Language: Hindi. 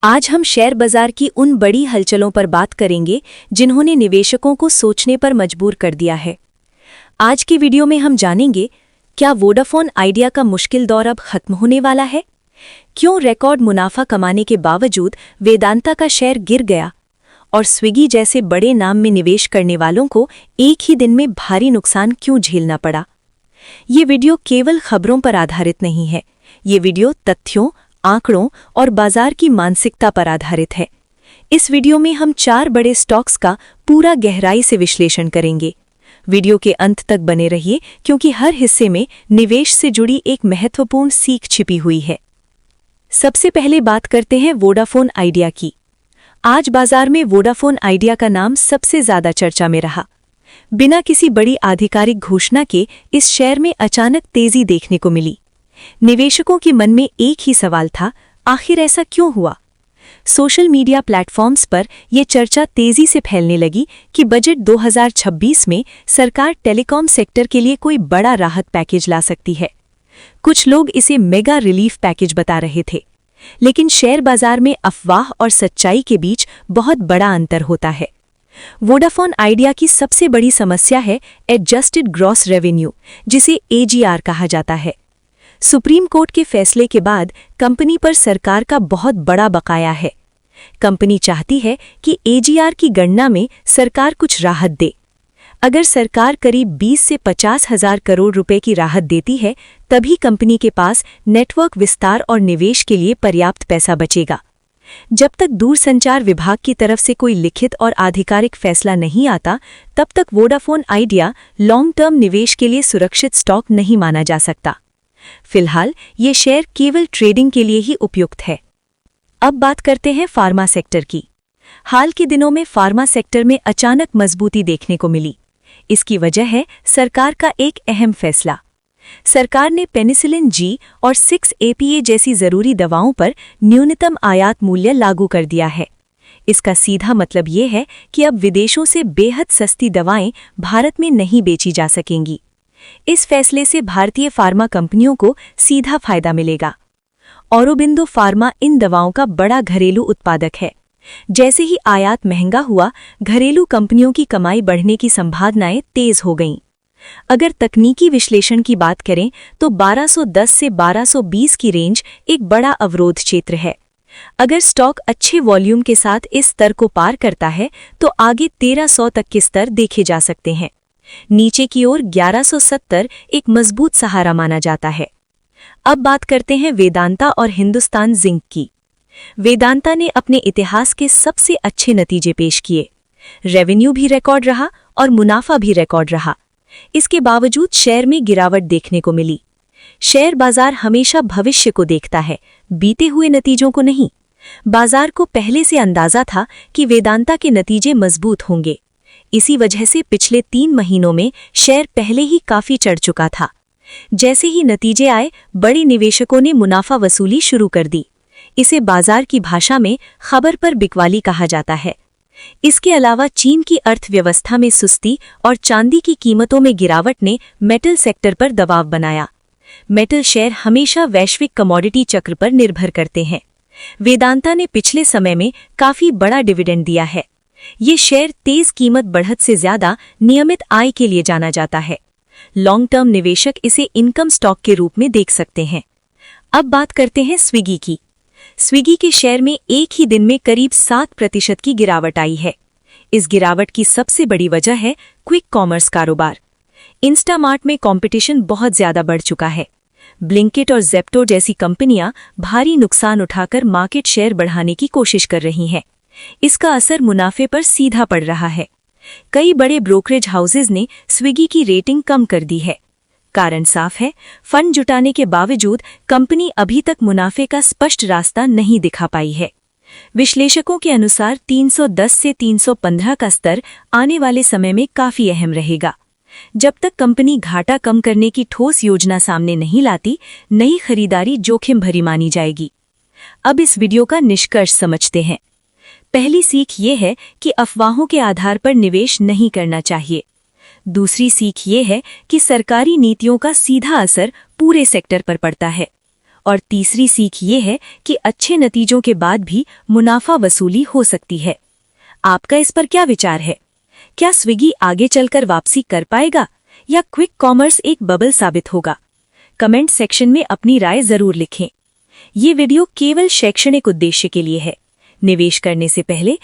आज हम शेयर बाजार की उन बड़ी हलचलों पर बात करेंगे जिन्होंने निवेशकों को सोचने पर मजबूर कर दिया है। आज की वीडियो में हम जानेंगे, क्या वोडाफोन आइडिया का मुश्किल दौर अब खत्म होने वाला है? क्यों रिकॉर्ड मुनाफा कमाने के बावजूद वेदांता का शेयर गिर गया? और स्विगी जैसे बड़े नाम में निवेश करने वालों को एक ही दिन में भारी नुकसान क्यों झेलना पड़ा? ये वीडियो केवल खबरों पर आधारित नहीं है। ये वीडियो तथ्यों, आंकड़ों और बाजार की मानसिकता पर आधारित है। इस वीडियो में हम 4 बड़े स्टॉक्स का पूरा गहराई से विश्लेषण करेंगे। वीडियो के अंत तक बने रहिए, क्योंकि हर हिस्से में निवेश से जुड़ी एक महत्वपूर्ण सीख छिपी हुई है। सबसे पहले बात करते हैं वोडाफोन आइडिया की। आज बाजार में वोडाफोन आइडिया का नाम सबसे ज्यादा चर्चा में रहा। बिना किसी बड़ी आधिकारिक घोषणा के इस शेयर में अचानक तेजी देखने को मिली। निवेशकों के मन में एक ही सवाल था, आखिर ऐसा क्यों हुआ? सोशल मीडिया प्लेटफॉर्म्स पर यह चर्चा तेजी से फैलने लगी कि बजट 2026 में सरकार टेलीकॉम सेक्टर के लिए कोई बड़ा राहत पैकेज ला सकती है। कुछ लोग इसे मेगा रिलीफ पैकेज बता रहे थे, लेकिन शेयर बाजार में अफवाह और सच्चाई के बीच बहुत बड़ा अंतर होता है। वोडाफोन आइडिया की सबसे बड़ी समस्या है एडजस्टेड ग्रॉस रेवेन्यू, जिसे AGR कहा जाता है। सुप्रीम कोर्ट के फैसले के बाद कंपनी पर सरकार का बहुत बड़ा बकाया है। कंपनी चाहती है कि AGR की गणना में सरकार कुछ राहत दे। अगर सरकार करीब 20 से 50 हजार करोड़ रुपए की राहत देती है, तभी कंपनी के पास नेटवर्क विस्तार और निवेश के लिए पर्याप्त पैसा बचेगा। जब तक दूरसंचार विभाग की तरफ से कोई लिखित और आधिकारिक फैसला नहीं आता, तब तक वोडाफोन आइडिया लॉन्ग टर्म निवेश के लिए सुरक्षित स्टॉक नहीं माना जा सकता। फिलहाल ये शेयर केवल ट्रेडिंग के लिए ही उपयुक्त है। अब बात करते हैं फार्मा सेक्टर की। हाल के दिनों में फार्मा सेक्टर में अचानक मजबूती देखने को मिली। इसकी वजह है सरकार का एक अहम फैसला। सरकार ने पेनिसिलिन G और 6-APA जैसी जरूरी दवाओं पर न्यूनतम आयात मूल्य लागू कर दिया है। इसका सीधा मतलब ये है कि अब विदेशों से बेहद सस्ती दवाएं भारत में नहीं बेची जा सकेंगी। इस फैसले से भारतीय फार्मा कंपनियों को सीधा फायदा मिलेगा। औरोबिंदो फार्मा इन दवाओं का बड़ा घरेलू उत्पादक है। जैसे ही आयात महंगा हुआ, घरेलू कंपनियों की कमाई बढ़ने की संभावनाएं तेज हो गईं। अगर तकनीकी विश्लेषण की बात करें तो 1210 से 1220 की रेंज एक बड़ा अवरोध क्षेत्र है। अगर स्टॉक अच्छे वॉल्यूम के साथ इस स्तर को पार करता है तो आगे 1300 तक के स्तर देखे जा सकते हैं। नीचे की ओर 1170 एक मजबूत सहारा माना जाता है। अब बात करते हैं वेदांता और हिंदुस्तान जिंक की। वेदांता ने अपने इतिहास के सबसे अच्छे नतीजे पेश किए। रेवेन्यू भी रिकॉर्ड रहा और मुनाफा भी रिकॉर्ड रहा। इसके बावजूद शेयर में गिरावट देखने को मिली। शेयर बाजार हमेशा भविष्य को देखता है, बीते हुए नतीजों को नहीं। बाजार को पहले से अंदाजा था कि वेदांता के नतीजे मजबूत होंगे। इसी वजह से पिछले 3 महीनों में शेयर पहले ही काफी चढ़ चुका था। जैसे ही नतीजे आए, बड़े निवेशकों ने मुनाफा वसूली शुरू कर दी। इसे बाजार की भाषा में खबर पर बिकवाली कहा जाता है। इसके अलावा चीन की अर्थव्यवस्था में सुस्ती और चांदी की कीमतों में गिरावट ने मेटल सेक्टर पर दबाव बनाया। मेटल शेयर हमेशा वैश्विक कमोडिटी चक्र पर निर्भर करते हैं। वेदांता ने पिछले समय में काफी बड़ा डिविडेंड दिया है। ये शेयर तेज कीमत बढ़त से ज्यादा नियमित आय के लिए जाना जाता है। लॉन्ग टर्म निवेशक इसे इनकम स्टॉक के रूप में देख सकते हैं। अब बात करते हैं स्विगी की। स्विगी के शेयर में एक ही दिन में करीब 7% की गिरावट आई है। इस गिरावट की सबसे बड़ी वजह है क्विक कॉमर्स कारोबार। इंस्टामार्ट में कंपटीशन बहुत ज्यादा बढ़ चुका है। ब्लिंकिट और ज़ेप्टो जैसी कंपनियां भारी नुकसान उठाकर मार्केट शेयर बढ़ाने की कोशिश कर रही हैं। इसका असर मुनाफे पर सीधा पड़ रहा है। कई बड़े ब्रोकरेज हाउसेज ने स्विगी की रेटिंग कम कर दी है। कारण साफ है, फंड जुटाने के बावजूद कंपनी अभी तक मुनाफे का स्पष्ट रास्ता नहीं दिखा पाई है। विश्लेषकों के अनुसार 310 से 315 का स्तर आने वाले समय में काफी अहम रहेगा। जब तक कंपनी घाटा कम करने की ठोस योजना सामने नहीं लाती, नई खरीदारी जोखिम भरी मानी जाएगी। अब इस वीडियो का निष्कर्ष समझते हैं। पहली सीख ये है कि अफवाहों के आधार पर निवेश नहीं करना चाहिए। दूसरी सीख ये है कि सरकारी नीतियों का सीधा असर पूरे सेक्टर पर पड़ता है। और तीसरी सीख ये है कि अच्छे नतीजों के बाद भी मुनाफा वसूली हो सकती है। आपका इस पर क्या विचार है? क्या स्विगी आगे चलकर वापसी कर पाएगा या क्विक कॉमर्स एक बबल साबित होगा? कमेंट सेक्शन में अपनी राय जरूर लिखें। ये वीडियो केवल शैक्षणिक उद्देश्य के लिए है। निवेश करने से पहले